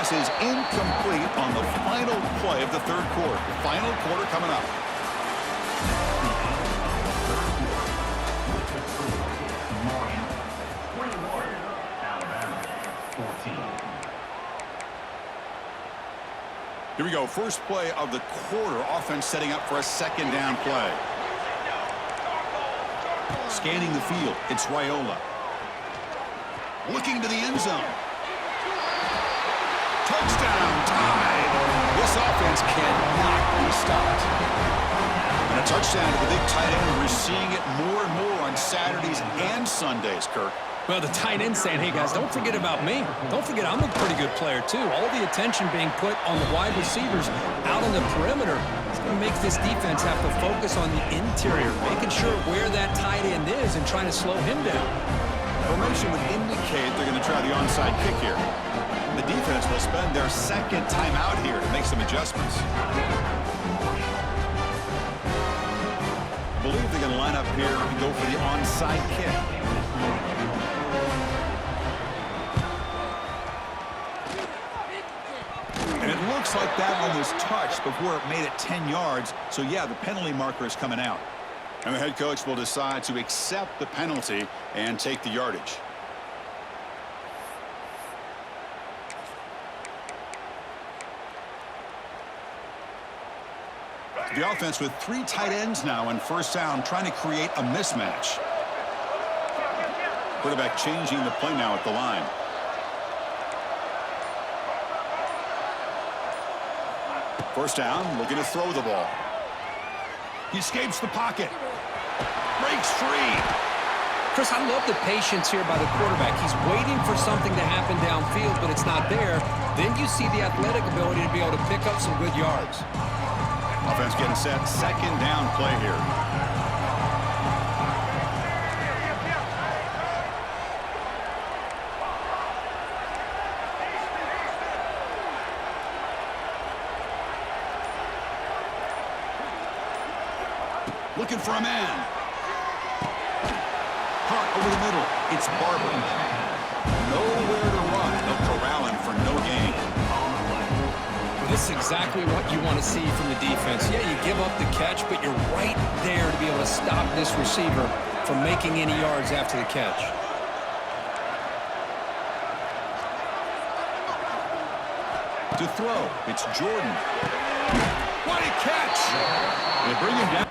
pass is incomplete on the final play of the third quarter. Final quarter coming up. Here we go. First play of the quarter. Offense setting up for a second down play. Scanning the field. It's Raiola. Looking to the end zone. Touchdown, tied. This offense cannot be stopped. And a touchdown to the big tight end. We're seeing it more and more on Saturdays and Sundays, Kirk. Well, the tight end saying, hey, guys, don't forget about me. Don't forget I'm a pretty good player, too. All the attention being put on the wide receivers out on the perimeter. It's going to make this defense have to focus on the interior, making sure where that tight end is and trying to slow him down. Formation would indicate they're going to try the onside kick here. The defense will spend their second time out here to make some adjustments. I believe they're going to line up here and go for the onside kick. And it looks like that one was touched before it made it 10 yards. So, yeah, the penalty marker is coming out. And the head coach will decide to accept the penalty and take the yardage. The offense with 3 tight ends now on first down, trying to create a mismatch. Quarterback changing the play now at the line. First down, looking to throw the ball. He escapes the pocket. Breaks free. Chris, I love the patience here by the quarterback. He's waiting for something to happen downfield, but it's not there. Then you see the athletic ability to be able to pick up some good yards. Offense getting set. Second down play here. Looking for a man. Caught over the middle. It's Barber. Nowhere to run. They'll corral him for no gain. This is exactly what you want to see from the defense. Yeah, you give up the catch, but you're right there to be able to stop this receiver from making any yards after the catch. To throw, it's Jordan. What a catch! They bring him down.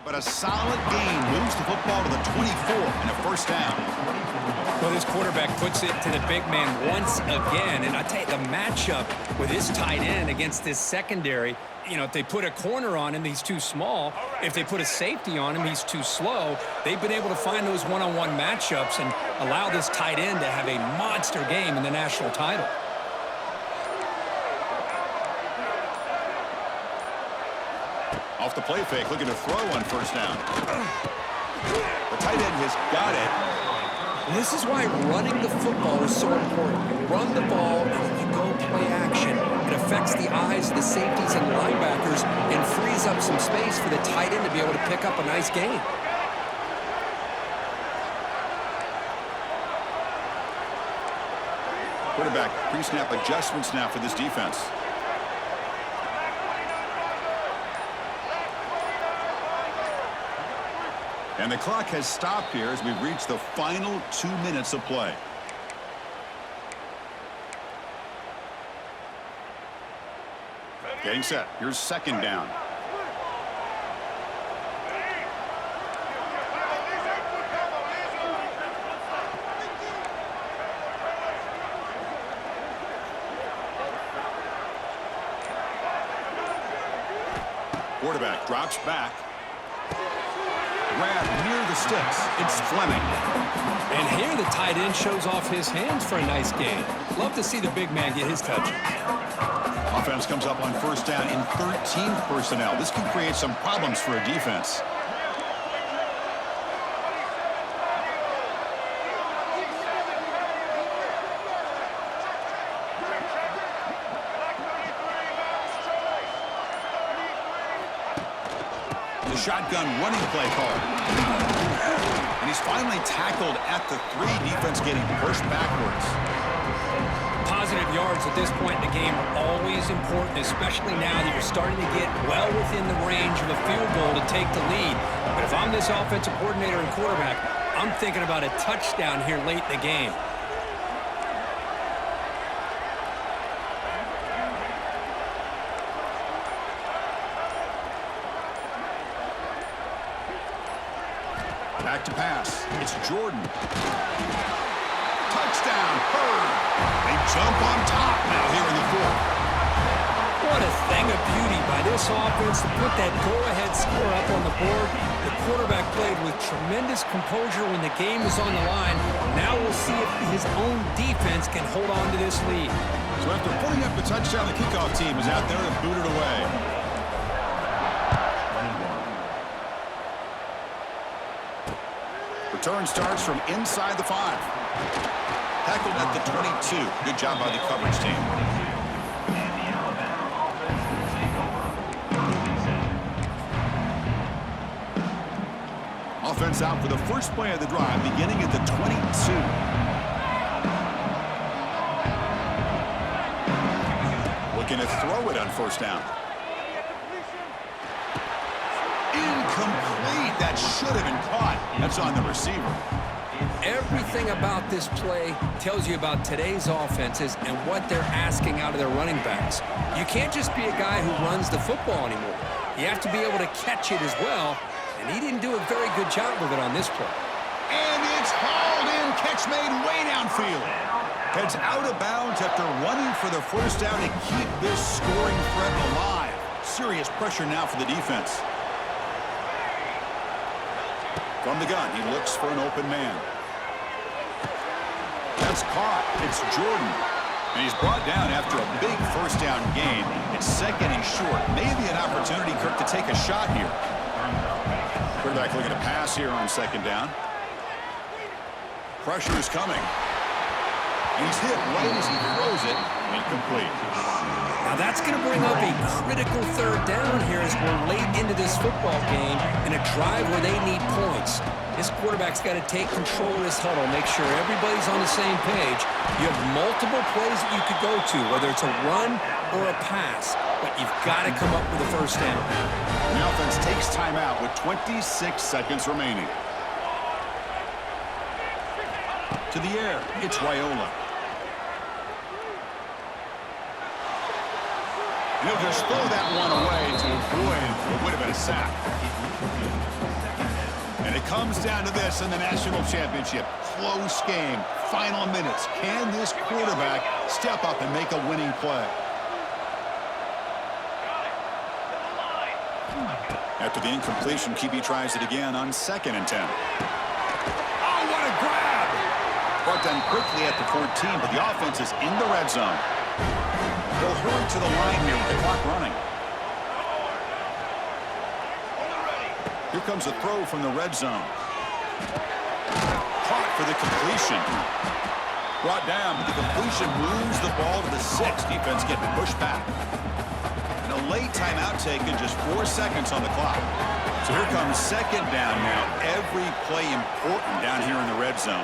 But a solid gain moves the football to the 24 and a first down. Well, this quarterback puts it to the big man once again. And I tell you, the matchup with this tight end against this secondary, you know, if they put a corner on him, he's too small. If they put a safety on him, he's too slow. They've been able to find those one-on-one matchups and allow this tight end to have a monster game in the national title. Off the play fake, looking to throw on first down. The tight end has got it. This is why running the football is so important. You run the ball, and then you go play action. It affects the eyes of the safeties and linebackers and frees up some space for the tight end to be able to pick up a nice gain. Quarterback pre-snap adjustments now for this defense. And the clock has stopped here as we've reached the final 2 minutes of play. Getting set. Here's second down. Quarterback drops back. Grab near the sticks. It's Fleming. And here the tight end shows off his hands for a nice gain. Love to see the big man get his touch. Offense comes up on first down in 13 personnel. This can create some problems for a defense. The shotgun running play call. And he's finally tackled at the 3. Defense getting pushed backwards. Positive yards at this point in the game are always important, especially now that you're starting to get well within the range of a field goal to take the lead. But if I'm this offensive coordinator and quarterback, I'm thinking about a touchdown here late in the game. Back to pass. It's Jordan. Touchdown, Herd. They jump on top now here in the 4th. What a thing of beauty by this offense to put that go-ahead score up on the board. The quarterback played with tremendous composure when the game was on the line. Now we'll see if his own defense can hold on to this lead. So after putting up the touchdown, the kickoff team is out there to boot it away. Return starts from inside the 5. Tackled at the 22. Good job by the coverage team. Offense out for the first play of the drive, beginning at the 22. Looking to throw it on first down. Incomplete. That should have been caught. That's on the receiver. Everything about this play tells you about today's offenses and what they're asking out of their running backs. You can't just be a guy who runs the football anymore. You have to be able to catch it as well, and he didn't do a very good job of it on this play. And it's hauled in. Catch made way downfield. Heads out of bounds after running for the first down to keep this scoring threat alive. Serious pressure now for the defense. From the gun, he looks for an open man. That's caught. It's Jordan. And he's brought down after a big first down gain. It's second and short. Maybe an opportunity, Kirk, to take a shot here. Quarterback looking to pass here on second down. Pressure is coming. And he's hit right as he throws it. Incomplete. Now that's going to bring up a critical third down here as we're late into this football game in a drive where they need points. This quarterback's got to take control of this huddle, make sure everybody's on the same page. You have multiple plays that you could go to, whether it's a run or a pass, but you've got to come up with a first down. The offense takes timeout with 26 seconds remaining. To the air, it's Raiola. He'll just throw that one away to avoid what would have been a sack. And it comes down to this in the national championship. Close game, final minutes. Can this quarterback step up and make a winning play? After the incompletion, QB tries it again on 2nd and 10. Oh, what a grab! Brought down quickly at the 14, but the offense is in the red zone. They'll hurry to the line here with the clock running. Here comes a throw from the red zone. Caught for the completion. Brought down, but the completion moves the ball to the 6. Defense getting pushed back. And a late timeout taken, just 4 seconds on the clock. So here comes second down now. Every play important down here in the red zone.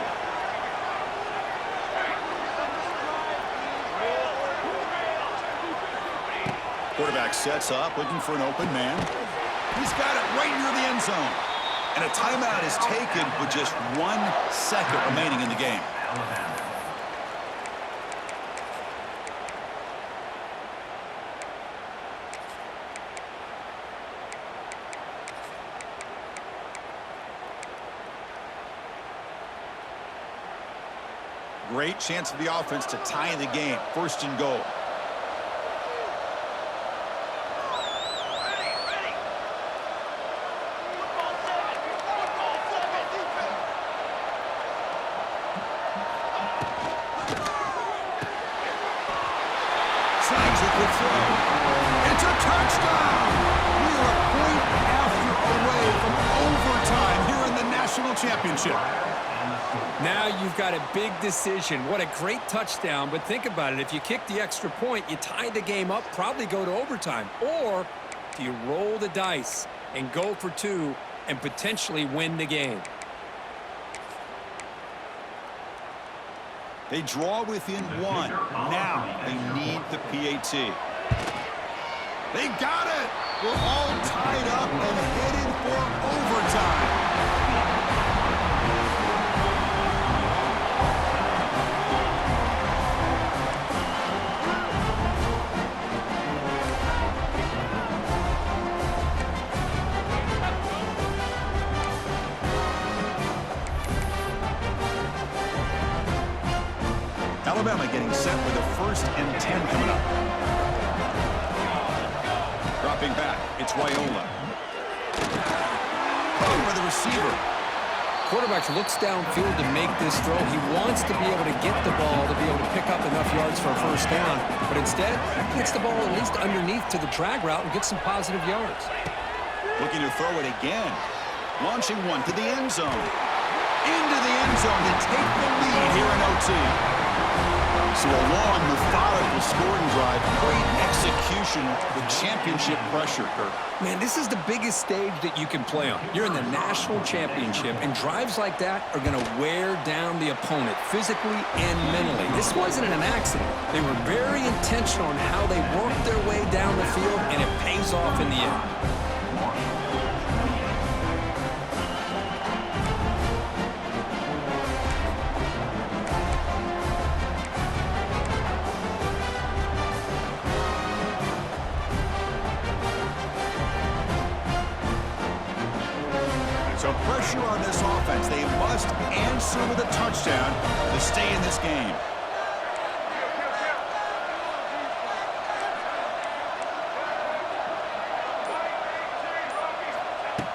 Quarterback sets up, looking for an open man. He's got it right near the end zone. And a timeout is taken with just 1 second remaining in the game. Great chance for the offense to tie the game. 1st and goal. Snags a good throw. championship. Now you've got a big decision. What a great touchdown, but think about it. If you kick the extra point, you tie the game up, probably go to overtime. Or do you roll the dice and go for two and potentially win the game? They draw within one. Now they need the PAT. They got it! We're all tied up and headed for overtime. Alabama getting set with a 1st and 10 coming up. Dropping back, it's Wyola. For the receiver. Quarterback looks downfield to make this throw. He wants to be able to get the ball to be able to pick up enough yards for a 1st down. But instead, he gets the ball at least underneath to the drag route and gets some positive yards. Looking to throw it again. Launching one to the end zone. Into the end zone to take the lead here in OT. So a long, methodical scoring drive, great execution with championship pressure, Kirk. Man, this is the biggest stage that you can play on. You're in the national championship, and drives like that are going to wear down the opponent physically and mentally. This wasn't an accident. They were very intentional in how they worked their way down the field, and it pays off in the end. So pressure on this offense. They must answer with a touchdown to stay in this game.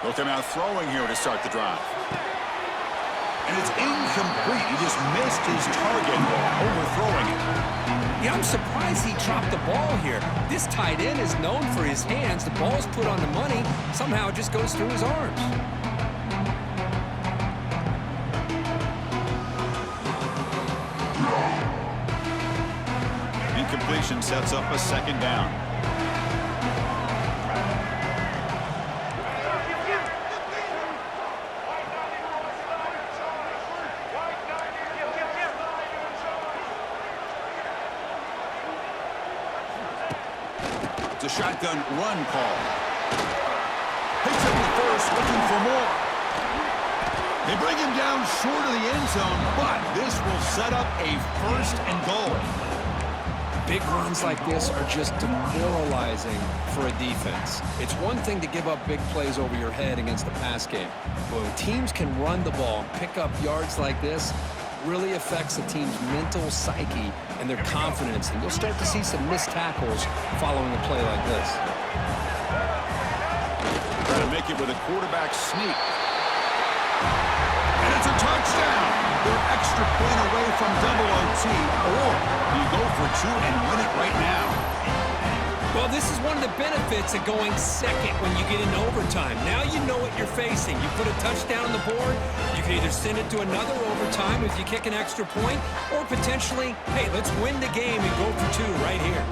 They'll come out throwing here to start the drive. And it's incomplete. He just missed his target, overthrowing it. Yeah, I'm surprised he dropped the ball here. This tight end is known for his hands. The ball's put on the money. Somehow it just goes through his arms. Incompletion sets up a 2nd down. It's a shotgun run call. Picks up the first, looking for more. They bring him down short of the end zone, but this will set up a 1st and goal. Big runs like this are just demoralizing for a defense. It's one thing to give up big plays over your head against the pass game, but when teams can run the ball and pick up yards like this, really affects the team's mental psyche and their confidence, and you'll start to see some missed tackles following a play like this. Trying to make it with a quarterback sneak. And it's a touchdown! They're extra point away from double OT, or you go for 2 and win it right now. Well, this is one of the benefits of going second when you get into overtime. Now you know what you're facing. You put a touchdown on the board, you can either send it to another overtime if you kick an extra point, or potentially, hey, let's win the game and go for 2 right here.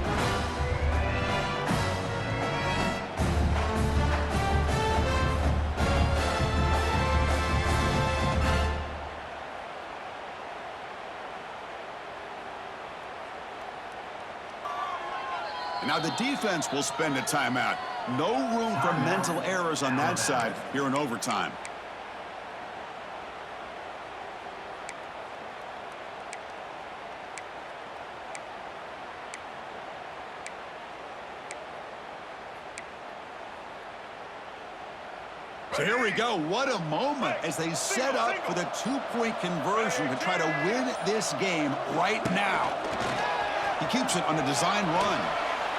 Now the defense will spend a timeout. No room for mental errors on that side here in overtime. So here we go. What a moment as they set up for the 2-point conversion to try to win this game right now. He keeps it on a design run.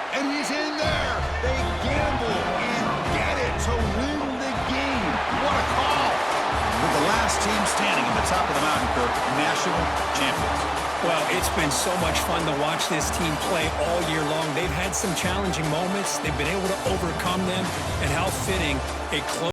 And he's in there. They gamble and get it to win the game. What a call. With the last team standing at the top of the mountain, Kirk, national champions. Well, it's been so much fun to watch this team play all year long. They've had some challenging moments. They've been able to overcome them. And how fitting a close